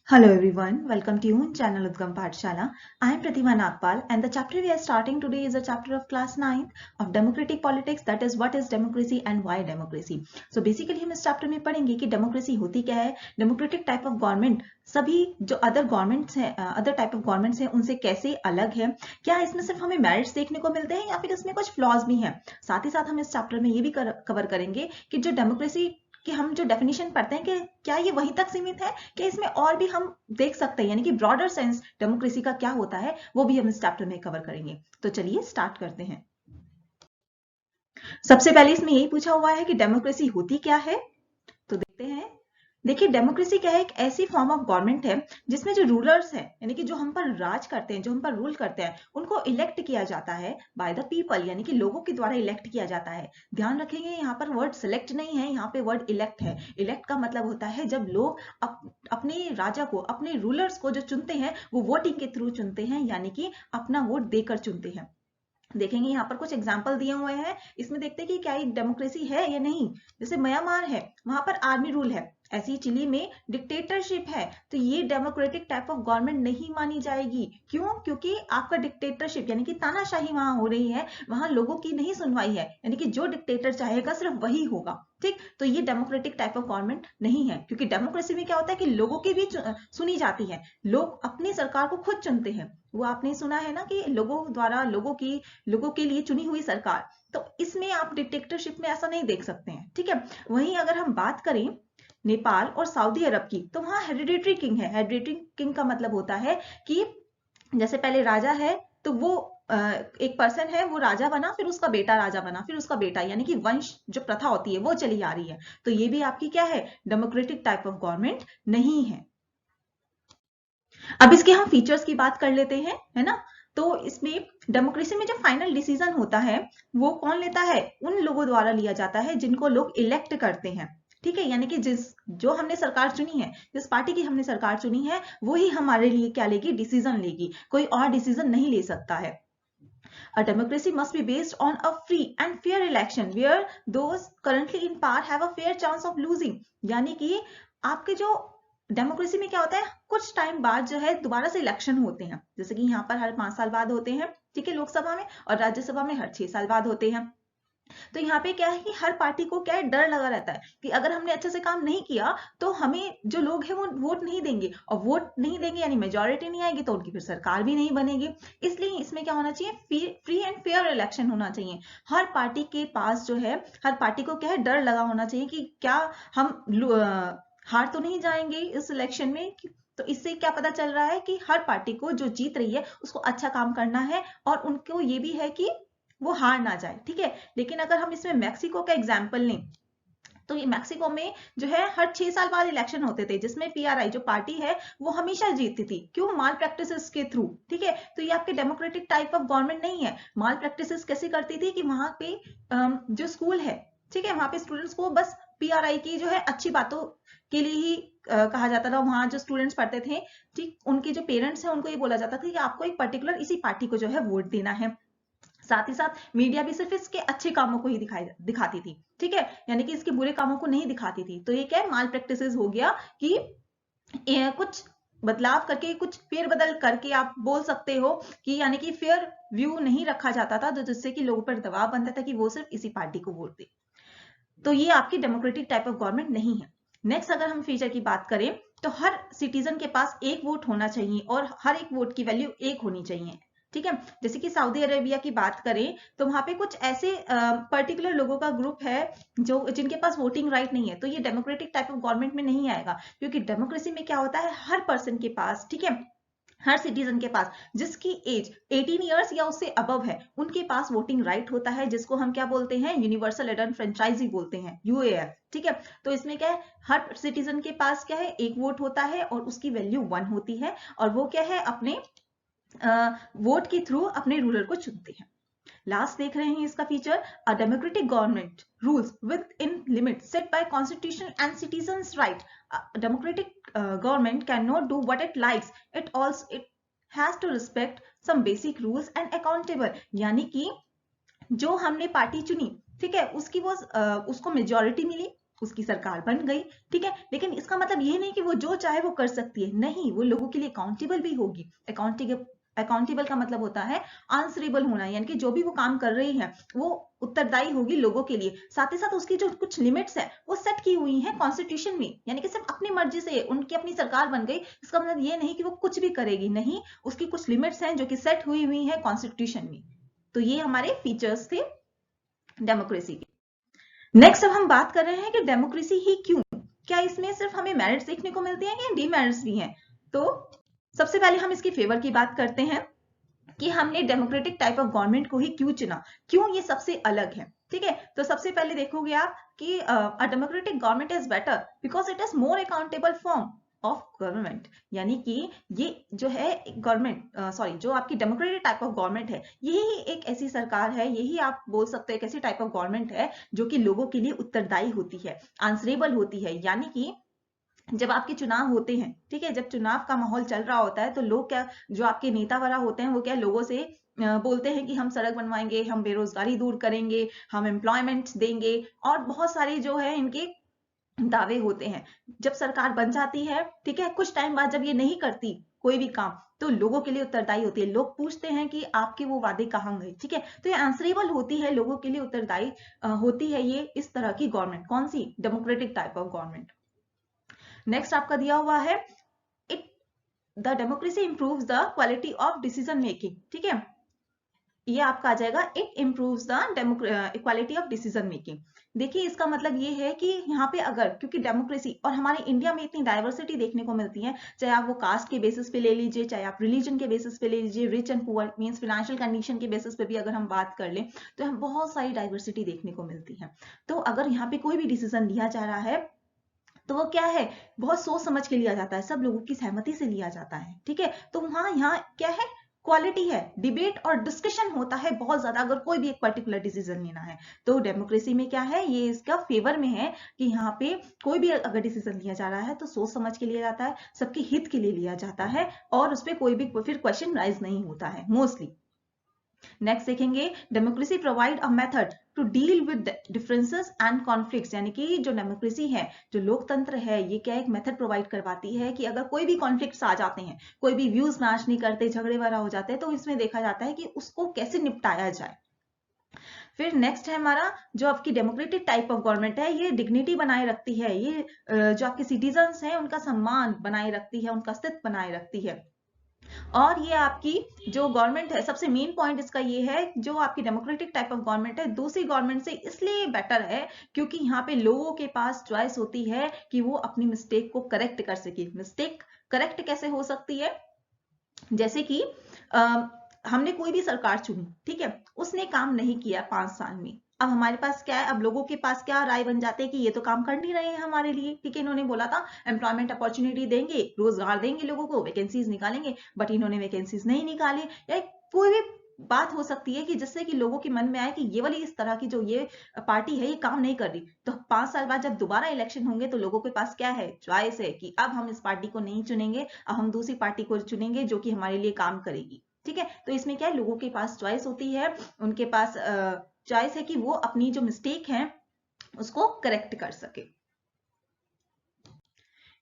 Hello everyone, welcome to you in channel Udgam Pathshala. I am Pratima Nagpal and the chapter we are starting today is a chapter of class 9 of democratic politics, that is what is democracy and why democracy. So basically हम इस chapter में पढ़ेंगे कि democracy होती क्या है, democratic type of government सभी जो other governments हैं, other type of governments हैं उनसे कैसे अलग है, क्या इसमें सिर्फ हमें merits देखने को मिलते हैं या फिर इसमें कुछ flaws भी हैं। साथ ही साथ हम इस chapter में ये भी कवर करेंगे कि जो democracy कि हम जो डेफिनेशन पढ़ते हैं कि क्या ये वहीं तक सीमित है कि इसमें और भी हम देख सकते हैं, यानी कि ब्रॉडर सेंस डेमोक्रेसी का क्या होता है वो भी हम इस चैप्टर में कवर करेंगे। तो चलिए स्टार्ट करते हैं। सबसे पहले इसमें यही पूछा हुआ है कि डेमोक्रेसी होती क्या है, तो देखते हैं। देखिए डेमोक्रेसी क्या है, एक ऐसी फॉर्म ऑफ गवर्नमेंट है जिसमें जो रूलर्स हैं, यानी कि जो हम पर राज करते हैं, जो हम पर रूल करते हैं, उनको इलेक्ट किया जाता है बाय द पीपल, यानी कि लोगों के द्वारा इलेक्ट किया जाता है। ध्यान रखेंगे यहाँ पर वर्ड सिलेक्ट नहीं है, यहाँ पे वर्ड इलेक्ट है। इलेक्ट का मतलब होता है जब लोग अपने राजा को, अपने रूलर्स को जो चुनते हैं वो वोटिंग के थ्रू चुनते हैं, यानी कि अपना वोट देकर चुनते हैं। देखेंगे यहाँ पर कुछ एग्जाम्पल दिए हुए हैं, इसमें देखते हैं कि क्या एक डेमोक्रेसी है या नहीं। जैसे म्यांमार है, वहां पर आर्मी रूल है। ऐसी चिली में डिक्टेटरशिप है, तो ये डेमोक्रेटिक टाइप ऑफ गवर्नमेंट नहीं मानी जाएगी। क्यों? क्योंकि आपका डिक्टेटरशिप यानी कि तानाशाही वहां हो रही है, वहां लोगों की नहीं सुनवाई है, यानी कि जो डिक्टेटर चाहेगा सिर्फ वही होगा। ठीक, तो ये डेमोक्रेटिक टाइप ऑफ गवर्नमेंट नहीं है, क्योंकि डेमोक्रेसी में क्या होता है कि लोगों की भी सुनी जाती है, लोग अपनी सरकार को खुद चुनते हैं। वो आपने सुना है ना कि लोगों द्वारा लोगों के लिए चुनी हुई सरकार। तो इसमें आप डिक्टेटरशिप में ऐसा नहीं देख सकते हैं। ठीक है, वहीं अगर हम बात करें नेपाल और सऊदी अरब की, तो वहां हेरिडिटरी किंग है। हेरिडिटरी किंग का मतलब होता है कि जैसे पहले राजा है तो वो एक पर्सन है, वो राजा बना, फिर उसका बेटा राजा बना, फिर उसका बेटा, यानी कि वंश जो प्रथा होती है वो चली आ रही है। तो ये भी आपकी क्या है, डेमोक्रेटिक टाइप ऑफ गवर्नमेंट नहीं है। अब इसके हम फीचर्स की बात कर लेते हैं, है ना। तो इसमें डेमोक्रेसी में जो फाइनल डिसीजन होता है वो कौन लेता है, उन लोगों द्वारा लिया जाता है जिनको लोग इलेक्ट करते हैं। ठीक है, यानी कि जो हमने सरकार चुनी है, जिस पार्टी की हमने सरकार चुनी है, वो ही हमारे लिए क्या लेगी, डिसीजन लेगी, कोई और डिसीजन नहीं ले सकता है। A democracy must be based on a free and fair election where those currently in power have a fair chance of losing। यानी कि आपके जो डेमोक्रेसी में क्या होता है, कुछ टाइम बाद जो है दोबारा से इलेक्शन होते हैं, जैसे कि यहाँ पर हर 5 साल बाद होते हैं। ठीक है, लोकसभा में, और राज्यसभा में हर 6 साल बाद होते हैं। तो यहाँ पे क्या है कि हर पार्टी को क्या है, डर लगा रहता है कि अगर हमने अच्छे से काम नहीं किया तो हमें जो लोग हैं वो वोट नहीं देंगे, और वोट नहीं देंगे यानी मेजोरिटी नहीं आएगी, तो उनकी फिर सरकार भी नहीं बनेगी। इसलिए इसमें क्या होना चाहिए, फ्री एंड फेयर इलेक्शन होना चाहिए। हर पार्टी के पास जो है, हर पार्टी को क्या है, डर लगा होना चाहिए कि क्या हम हार तो नहीं जाएंगे इस इलेक्शन में। तो इससे क्या पता चल रहा है कि हर पार्टी को जो जीत रही है उसको अच्छा काम करना है, और उनको ये भी है कि वो हार ना जाए। ठीक है, लेकिन अगर हम इसमें मैक्सिको का एग्जाम्पल लें, तो ये मैक्सिको में जो है हर 6 साल बाद इलेक्शन होते थे, जिसमें पीआरआई जो पार्टी है वो हमेशा जीतती थी। क्यों? माल प्रैक्टिसेस के थ्रू। ठीक है, तो ये आपके डेमोक्रेटिक टाइप ऑफ गवर्नमेंट नहीं है। माल प्रैक्टिसेस कैसे करती थी कि वहां पे जो स्कूल है, ठीक है, वहां पे स्टूडेंट्स को बस पीआरआई की जो है अच्छी बातों के लिए ही कहा जाता था। वहां जो स्टूडेंट्स पढ़ते थे, ठीक, उनके जो पेरेंट्स हैं उनको ये बोला जाता था कि आपको एक पर्टिकुलर इसी पार्टी को जो है वोट देना है। साथ ही साथ मीडिया भी सिर्फ इसके अच्छे कामों को ही दिखाती थी। ठीक है, यानी कि इसके बुरे कामों को नहीं दिखाती थी। तो ये क्या है, माल प्रैक्टिसेस हो गया कि कुछ बदलाव करके, कुछ फेरबदल करके आप बोल सकते हो कि, यानी कि फेयर व्यू नहीं रखा जाता था, तो जिससे कि लोगों पर दबाव बनता था कि वो सिर्फ इसी पार्टी को वोट दे। तो ये आपकी डेमोक्रेटिक टाइप ऑफ गवर्नमेंट नहीं है। नेक्स्ट अगर हम फीचर की बात करें, तो हर सिटीजन के पास एक वोट होना चाहिए और हर एक वोट की वैल्यू एक होनी चाहिए। ठीक है, जैसे कि सऊदी अरेबिया की बात करें तो वहां पे कुछ ऐसे पर्टिकुलर लोगों का ग्रुप है जो जिनके पास वोटिंग राइट नहीं है, तो ये डेमोक्रेटिक टाइप ऑफ गवर्नमेंट में नहीं आएगा। क्योंकि डेमोक्रेसी में क्या होता है, हर पर्सन के पास, ठीक है, हर सिटीजन के पास जिसकी एज 18 इयर्स या उससे अबव है, उनके पास वोटिंग राइट होता है, जिसको हम क्या बोलते हैं, यूनिवर्सल एडल्ट फ्रेंचाइजी बोलते हैं, यूएएफ। ठीक है, तो इसमें क्या है, हर सिटीजन के पास क्या है, एक वोट होता है और उसकी वैल्यू 1 होती है, और वो क्या है, अपने वोट के थ्रू अपने रूलर को चुनते हैं। लास्ट देख रहे हैं इसका feature, a democratic government rules within limit set by constitution and citizens right. Democratic government can not do what it likes, it has to respect some basic rules and accountable. यानी कि जो हमने party चुनी, ठीक है, उसकी वो उसको मेजोरिटी मिली, उसकी सरकार बन गई, ठीक है। लेकिन इसका मतलब ये नहीं कि वो जो चाहे वो कर सकती है, नहीं, वो लोगों के लिए अकाउंटेबल भी होगी। अकाउंटेबल का मतलब होता है आंसरेबल होना, यानी कि जो भी वो काम कर रही है वो उत्तरदायी होगी लोगों के लिए। साथ ही साथ उसकी जो कुछ लिमिट्स है वो सेट की हुई है कॉन्स्टिट्यूशन में, यानी कि सिर्फ अपनी मर्जी से उनकी अपनी सरकार बन गई, इसका मतलब ये नहीं कि वो कुछ भी करेगी, नहीं, उसकी कुछ लिमिट्स हैं जो कि सेट हुई है कॉन्स्टिट्यूशन में। तो ये हमारे फीचर्स थे डेमोक्रेसी के। नेक्स्ट अब हम बात कर रहे हैं कि डेमोक्रेसी ही क्यों, क्या इसमें सिर्फ हमें मेरिट्स देखने को मिलते हैं या डीमेरिट्स भी हैं। तो सबसे पहले हम इसकी फेवर की बात करते हैं कि हमने डेमोक्रेटिक टाइप ऑफ गवर्नमेंट को ही क्यों चुना, क्यों ये सबसे अलग है, ठीक है। तो सबसे पहले देखोगे आप कि अ democratic government is better because it is more accountable form of government, यानी कि ये जो है गवर्नमेंट जो आपकी डेमोक्रेटिक टाइप ऑफ गवर्नमेंट है, यही एक ऐसी सरकार है, यही आप बोल सकते हैं एक ऐसी टाइप ऑफ गवर्नमेंट है जो कि लोगों के लिए उत्तरदायी होती है, आंसरेबल होती है। यानी कि जब आपके चुनाव होते हैं, ठीक है, जब चुनाव का माहौल चल रहा होता है तो लोग क्या, जो आपके नेता वगैरह होते हैं वो क्या लोगों से बोलते हैं कि हम सड़क बनवाएंगे, हम बेरोजगारी दूर करेंगे, हम एम्प्लॉयमेंट देंगे, और बहुत सारे जो है इनके दावे होते हैं। जब सरकार बन जाती है, ठीक है, कुछ टाइम बाद जब ये नहीं करती कोई भी काम, तो लोगों के लिए उत्तरदायी होती है, लोग पूछते हैं कि आपके वो वादे कहाँ गए, ठीक है। तो ये आंसरेबल होती है, लोगों के लिए उत्तरदायी होती है ये इस तरह की गवर्नमेंट। कौन सी? Democratic type of government. Next आपका दिया हुआ है it the democracy improves the quality of decision making, ठीक है, ये आपका आ जाएगा it improves the quality of decision making. देखिए इसका मतलब ये है कि यहाँ पे अगर, क्योंकि डेमोक्रेसी और हमारे इंडिया में इतनी डाइवर्सिटी देखने को मिलती है, चाहे आप वो कास्ट के बेसिस पे ले लीजिए, चाहे आप रिलीजन के बेसिस पे ले लीजिए, rich and poor means financial condition के बेसिस पे भी अगर हम बात कर लें तो हम बहुत सारी डाइवर्सिटी देखने को मिलती है। तो अगर यहाँ पे कोई भी डिसीजन लिया जा रहा है तो वो क्या है, बहुत सोच समझ के लिया जाता है, सब लोगों की सहमति से लिया जाता है, ठीक है। तो वहां यहाँ क्या है, क्वालिटी है, डिबेट और डिस्कशन होता है बहुत ज्यादा अगर कोई भी एक पर्टिकुलर डिसीजन लेना है। तो डेमोक्रेसी में क्या है, ये इसका फेवर में है कि यहाँ पे कोई भी अगर डिसीजन लिया जा रहा है तो सोच समझ के लिया जाता है, सबके हित के लिए लिया जाता है, और उस पर कोई भी फिर क्वेश्चन राइज नहीं होता है मोस्टली। नेक्स्ट देखेंगे democracy provide a method to deal with differences and conflicts, यानी कि जो डेमोक्रेसी है, जो लोकतंत्र है, ये क्या एक मेथड प्रोवाइड करवाती है कि अगर कोई भी कॉन्फ्लिक्ट्स आ जाते हैं, कोई भी व्यूज मैच नहीं करते, झगड़े वगैरह हो जाते हैं, तो इसमें देखा जाता है कि उसको कैसे निपटाया जाए। फिर नेक्स्ट है हमारा जो आपकी डेमोक्रेटिक टाइप ऑफ गवर्नमेंट है, ये डिग्निटी बनाए रखती है, ये जो आपके सिटीजन्स हैं उनका सम्मान बनाए रखती है, उनका अस्तित्व बनाए रखती है। और ये आपकी जो गवर्नमेंट है, सबसे मेन पॉइंट इसका ये है, जो आपकी डेमोक्रेटिक टाइप ऑफ गवर्नमेंट है दूसरी गवर्नमेंट से इसलिए बेटर है क्योंकि यहाँ पे लोगों के पास चॉइस होती है कि वो अपनी मिस्टेक को करेक्ट कर सके। मिस्टेक करेक्ट कैसे हो सकती है, जैसे कि हमने कोई भी सरकार चुनी, ठीक है, उसने काम नहीं किया 5 साल में, अब हमारे पास क्या है, अब लोगों के पास क्या राय बन जाते हैं कि ये तो काम कर नहीं रहे हैं हमारे लिए, ठीक है, इन्होंने बोला था एम्प्लॉयमेंट अपॉर्चुनिटी देंगे, रोजगार देंगे लोगों को, वैकेंसीज निकालेंगे, बट इन्होंने वैकेंसीज नहीं निकाली, या कोई भी बात हो सकती है कि जिससे कि लोगों के मन में आए कि ये वाली इस तरह की जो ये पार्टी है ये काम नहीं कर रही, तो 5 साल बाद जब दोबारा इलेक्शन होंगे तो लोगों के पास क्या है, चॉइस है कि अब हम इस पार्टी को नहीं चुनेंगे, अब हम दूसरी पार्टी को चुनेंगे जो कि हमारे लिए काम करेगी, ठीक है। तो इसमें क्या है, लोगों के पास चॉइस होती है, उनके पास चॉइस है कि वो अपनी जो मिस्टेक है उसको करेक्ट कर सके।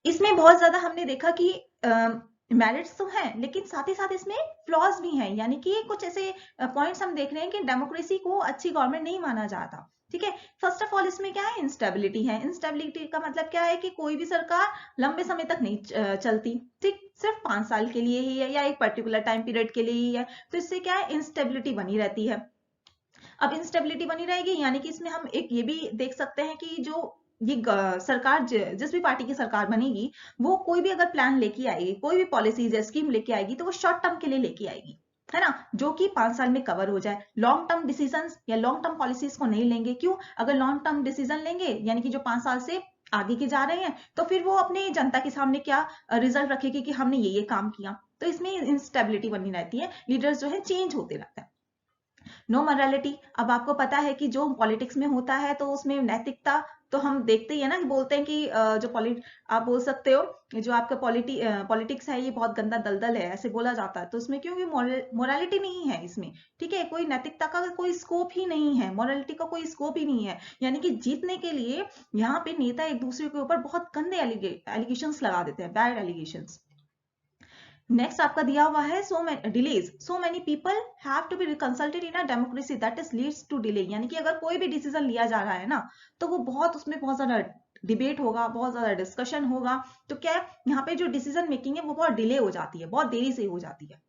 इसमें बहुत ज्यादा हमने देखा कि मेरिट्स तो हैं लेकिन साथ ही साथ इसमें फ्लॉज भी हैं, यानी कि कुछ ऐसे पॉइंट्स हम देख रहे हैं कि डेमोक्रेसी को अच्छी गवर्नमेंट नहीं माना जाता, ठीक है। फर्स्ट ऑफ ऑल इसमें क्या है, इंस्टेबिलिटी है। इंस्टेबिलिटी का मतलब क्या है कि कोई भी सरकार लंबे समय तक नहीं चलती, ठीक, सिर्फ 5 साल के लिए ही है या एक पर्टिकुलर टाइम पीरियड के लिए ही है, तो इससे क्या है, इंस्टेबिलिटी बनी रहती है। अब इंस्टेबिलिटी बनी रहेगी यानी कि इसमें हम एक ये भी देख सकते हैं कि जो ये सरकार जिस भी पार्टी की सरकार बनेगी वो कोई भी अगर प्लान लेके आएगी, कोई भी पॉलिसीज या स्कीम लेके आएगी तो वो शॉर्ट टर्म के लिए लेके आएगी, है ना, जो कि 5 साल में कवर हो जाए। लॉन्ग टर्म डिसीजंस या लॉन्ग टर्म पॉलिसीज को नहीं लेंगे, क्यों, अगर लॉन्ग टर्म डिसीजन लेंगे यानी कि जो 5 साल से आगे के जा रहे हैं तो फिर वो अपने जनता के सामने क्या रिजल्ट रखेगी कि हमने ये काम किया, तो इसमें इंस्टेबिलिटी बनी रहती है, लीडर्स जो है चेंज होते रहते हैं। नो मॉरलिटी, अब आपको पता है कि जो पॉलिटिक्स में होता है तो उसमें नैतिकता तो हम देखते ही है ना कि बोलते हैं कि आप बोल सकते हो जो आपका पॉलिटिक्स है ये बहुत गंदा दलदल है, ऐसे बोला जाता है। तो इसमें क्योंकि मोरालिटी नहीं है इसमें, ठीक है, कोई नैतिकता का कोई स्कोप ही नहीं है, मोरालिटी का कोई स्कोप ही नहीं है। यानी कि जीतने के लिए यहाँ पे नेता एक दूसरे के ऊपर बहुत गंदे एलिगेशंस लगा देते हैं, बैड एलिगेशंस। नेक्स्ट आपका दिया हुआ है so many people have to be consulted in a democracy that is leads to delay. यानी कि अगर कोई भी डिसीजन लिया जा रहा है ना, तो वो बहुत उसमें बहुत ज्यादा डिबेट होगा, बहुत ज्यादा डिस्कशन होगा। तो क्या यहाँ पे जो डिसीजन मेकिंग है वो बहुत डिले हो जाती है, बहुत देरी से हो जाती है,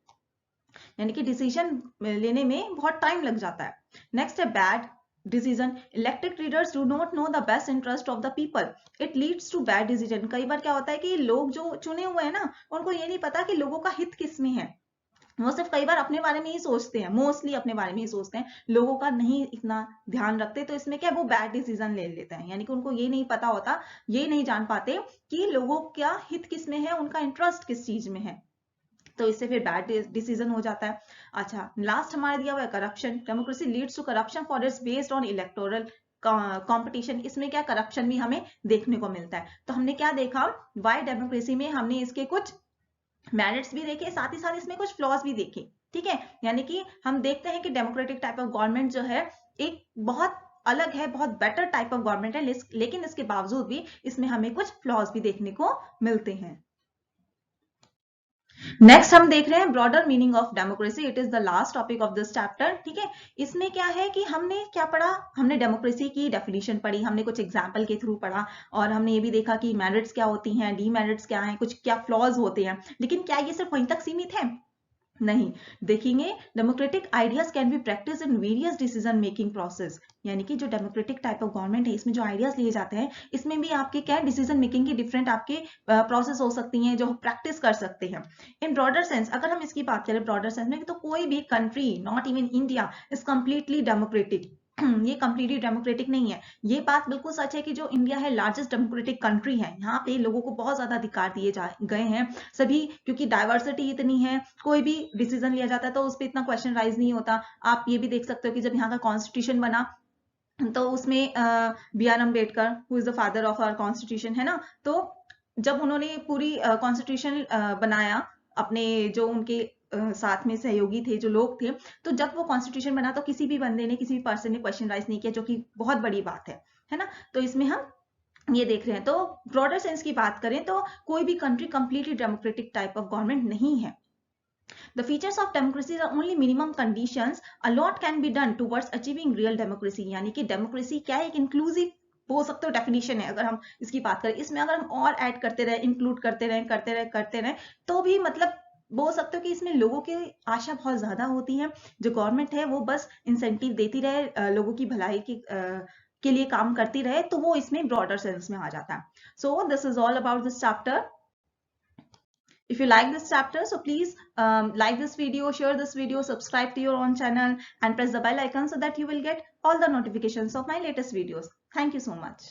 यानी कि डिसीजन लेने में बहुत टाइम लग जाता है। नेक्स्ट है bad decision, elected leaders do not know the best interest of the people, it leads to bad decision. कई बार क्या होता है कि लोग जो चुने हुए हैं ना, उनको ये नहीं पता कि लोगों का हित किस में है, वो सिर्फ कई बार अपने बारे में ही सोचते हैं, मोस्टली अपने बारे में ही सोचते हैं, लोगों का नहीं इतना ध्यान रखते। तो इसमें क्या वो बैड डिसीजन ले लेते हैं, यानी कि उनको ये नहीं पता होता, ये नहीं जान पाते कि लोगों का हित किस में है, उनका इंटरेस्ट किस चीज में है, तो इससे फिर बैड डिसीजन हो जाता है। अच्छा, लास्ट हमारे दिया हुआ है corruption, democracy leads to corruption for its based on electoral competition. इसमें क्या करप्शन भी हमें देखने को मिलता है। तो हमने क्या देखा, वाई डेमोक्रेसी में हमने इसके कुछ मेरिट्स भी देखे, साथ ही साथ इसमें कुछ फ्लॉज भी देखे, ठीक है। यानी कि हम देखते हैं कि डेमोक्रेटिक टाइप ऑफ गवर्नमेंट जो है एक बहुत अलग है, बहुत बेटर टाइप ऑफ गवर्नमेंट है, लेकिन इसके बावजूद भी इसमें हमें कुछ फ्लॉज भी देखने को मिलते हैं। नेक्स्ट हम देख रहे हैं broader meaning of democracy, it is the last topic of this chapter, ठीक है। इसमें क्या है कि हमने क्या पढ़ा, हमने डेमोक्रेसी की डेफिनेशन पढ़ी, हमने कुछ एग्जाम्पल के थ्रू पढ़ा, और हमने ये भी देखा कि मेरिट्स क्या होती हैं, डीमेरिट्स क्या हैं, कुछ क्या फ्लॉज होते हैं। लेकिन क्या ये सिर्फ वहीं तक सीमित है? नहीं, देखेंगे democratic ideas can be practice in various decision making process. यानी कि जो डेमोक्रेटिक टाइप ऑफ गवर्नमेंट है, इसमें जो आइडियाज लिए जाते हैं, इसमें भी आपके क्या डिसीजन मेकिंग की डिफरेंट आपके प्रोसेस हो सकती हैं जो प्रैक्टिस कर सकते हैं। इन ब्रॉडर सेंस अगर हम इसकी बात करें ब्रॉडर सेंस में, तो कोई भी country, not even India, is completely democratic. ये कंप्लीटली डेमोक्रेटिक नहीं है। ये बात बिल्कुल सच है कि जो इंडिया है लार्जेस्ट डेमोक्रेटिक कंट्री है, यहाँ पे लोगों को बहुत ज्यादा अधिकार दिए गए हैं सभी, क्योंकि डाइवर्सिटी इतनी है, कोई भी डिसीजन लिया जाता है तो उस पर इतना क्वेश्चन राइज नहीं होता। आप ये भी देख सकते हो कि जब यहाँ का कॉन्स्टिट्यूशन बना, तो उसमें B R Ambedkar, who is the father of our constitution, है ना, तो जब उन्होंने पूरी कॉन्स्टिट्यूशन बनाया, अपने जो उनके साथ में सहयोगी थे, जो लोग थे, तो जब वो कॉन्स्टिट्यूशन बना तो किसी भी बंदे ने, किसी भी पर्सन ने क्वेश्चन राइज नहीं किया, जो कि बहुत बड़ी बात है ना। तो इसमें हम ये देख रहे हैं। तो ब्रॉडर सेंस की बात करें तो कोई भी country completely democratic type of government नहीं है। The features of democracy are only minimum conditions. A lot can be done towards achieving real democracy. यानी कि डेमोक्रेसी क्या है, एक इंक्लूसिव बोल सकते हो डेफिनेशन है। अगर हम इसकी बात करें, इसमें अगर हम और ऐड करते रहे, इंक्लूड करते रहे, तो भी मतलब बोल सकते हो कि इसमें लोगों की आशा बहुत ज्यादा होती है। जो गवर्नमेंट है वो बस इंसेंटिव देती रहे, लोगों की भलाई की के लिए काम करती रहे, तो वो इसमें ब्रॉडर सेंस में आ जाता है। So this is all about this chapter. If you like this chapter, so please like this video, share this video, subscribe to your own channel, and press the bell icon so that you will get all the notifications of my latest videos. Thank you so much.